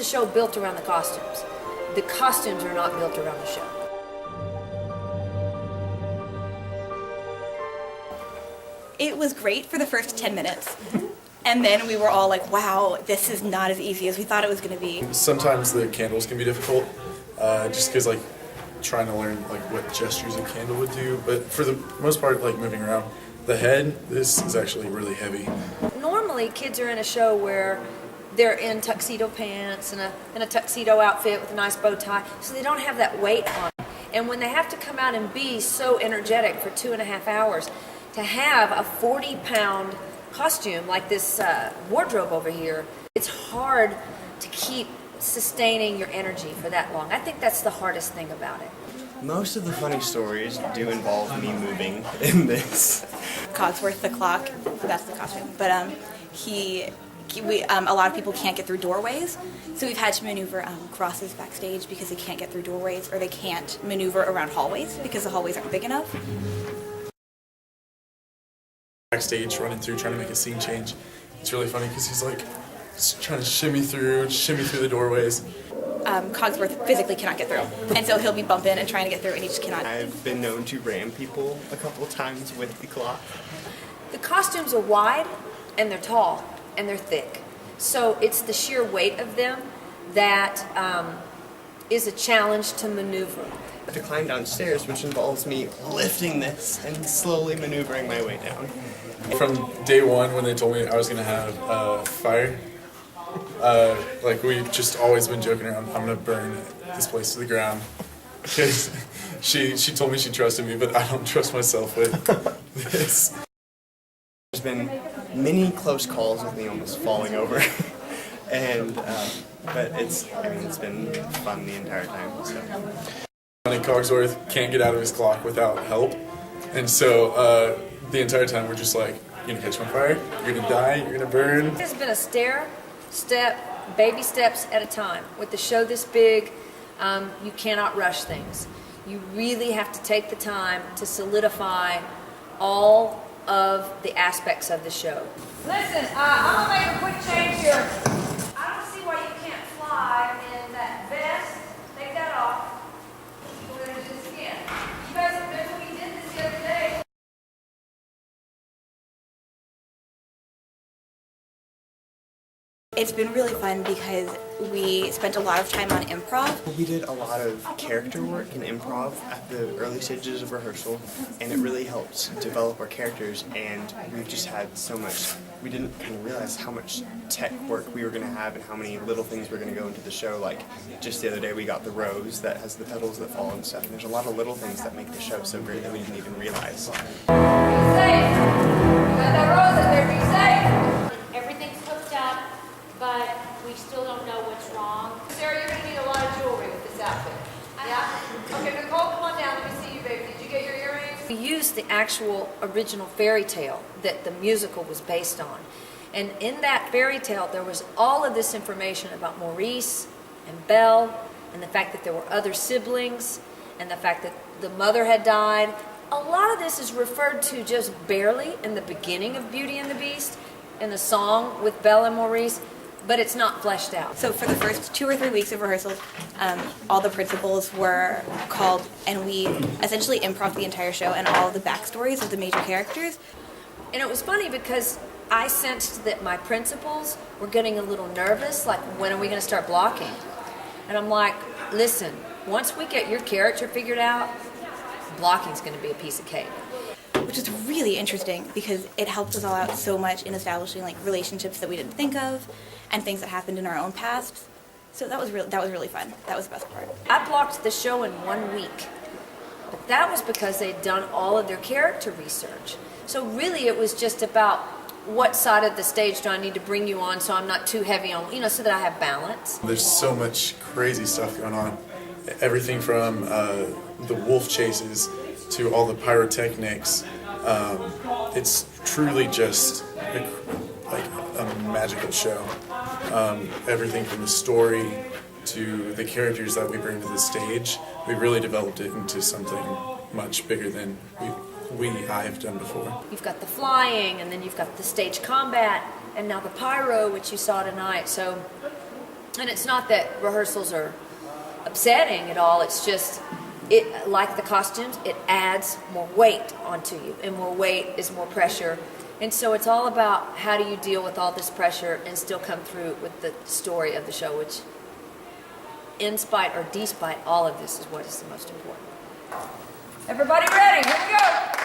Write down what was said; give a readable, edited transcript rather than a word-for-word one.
a show built around the costumes. The costumes are not built around the show. It was great for the first 10 minutes. And then we were all like, wow, this is not as easy as we thought it was going to be. Sometimes the candles can be difficult, just because like trying to learn like what gestures a candle would do. But for the most part, like moving around the head, this is actually really heavy. Normally, kids are in a show where they're in tuxedo pants and a tuxedo outfit with a nice bow tie, so they don't have that weight on them. And when they have to come out and be so energetic for 2.5 hours, to have a 40-pound costume like this wardrobe over here, it's hard to keep sustaining your energy for that long. I think that's the hardest thing about it. Most of the funny stories do involve me moving in this. Cogsworth the clock, that's the costume, but a lot of people can't get through doorways, so we've had to maneuver crosses backstage because they can't get through doorways, or they can't maneuver around hallways because the hallways aren't big enough. Backstage, running through, trying to make a scene change. It's really funny because he's like trying to shimmy through the doorways. Cogsworth physically cannot get through, and so he'll be bumping and trying to get through, and he just cannot. I've been known to ram people a couple times with the clock. The costumes are wide, and they're tall, and they're thick. So it's the sheer weight of them that is a challenge to maneuver. I have to climb downstairs, which involves me lifting this and slowly maneuvering my way down. From day one, when they told me I was gonna have fire, like we've just always been joking around, I'm gonna burn this place to the ground. Because she told me she trusted me, but I don't trust myself with this. There's been many close calls with me almost falling over, and but it's been fun the entire time. So. Cogsworth can't get out of his clock without help, and so the entire time we're just like, you're gonna catch on fire, you're gonna die, you're gonna burn. It's been a step, baby steps at a time. With the show this big, you cannot rush things. You really have to take the time to solidify all of the aspects of the show. Listen, I'm gonna make a quick change here. I don't see why you can't fly in that vest. Take that off. We're gonna do this again. You guys remember we did this the other day? It's been really fun because we spent a lot of time on improv. We did a lot of character work and improv at the early stages of rehearsal, and it really helped develop our characters, and we've just had so much, we didn't kind of realize how much tech work we were going to have and how many little things were going to go into the show. Like just the other day we got the rose that has the petals that fall and stuff, and there's a lot of little things that make the show so great that we didn't even realize. Be safe. You got that rose in there, be safe. Everything's hooked up, but we still don't know what's wrong. Sarah, you're going to need a lot of jewelry with this outfit. Yeah? Okay, Nicole, come on down. Let me see you, baby. Did you get your earrings? We used the actual original fairy tale that the musical was based on. And in that fairy tale, there was all of this information about Maurice and Belle, and the fact that there were other siblings, and the fact that the mother had died. A lot of this is referred to just barely in the beginning of Beauty and the Beast, in the song with Belle and Maurice, but it's not fleshed out. So for the first 2 or 3 weeks of rehearsals, all the principals were called, and we essentially improv the entire show and all of the backstories of the major characters. And it was funny because I sensed that my principals were getting a little nervous, like, when are we going to start blocking? And I'm like, listen, once we get your character figured out, blocking's going to be a piece of cake. Which is really interesting because it helped us all out so much in establishing like relationships that we didn't think of and things that happened in our own past. So that was really fun. That was the best part. I blocked the show in 1 week, but that was because they'd done all of their character research. So really it was just about what side of the stage do I need to bring you on so I'm not too heavy on, so that I have balance. There's so much crazy stuff going on. Everything from the wolf chases to all the pyrotechnics. It's truly just like a magical show. Everything from the story to the characters that we bring to the stage, we really developed it into something much bigger than I've done before. You've got the flying, and then you've got the stage combat, and now the pyro, which you saw tonight. So And it's not that rehearsals are upsetting at all. It's just, like the costumes, it adds more weight onto you, and more weight is more pressure. And so it's all about how do you deal with all this pressure and still come through with the story of the show, which, in spite or despite all of this, is what is the most important. Everybody ready? Here we go.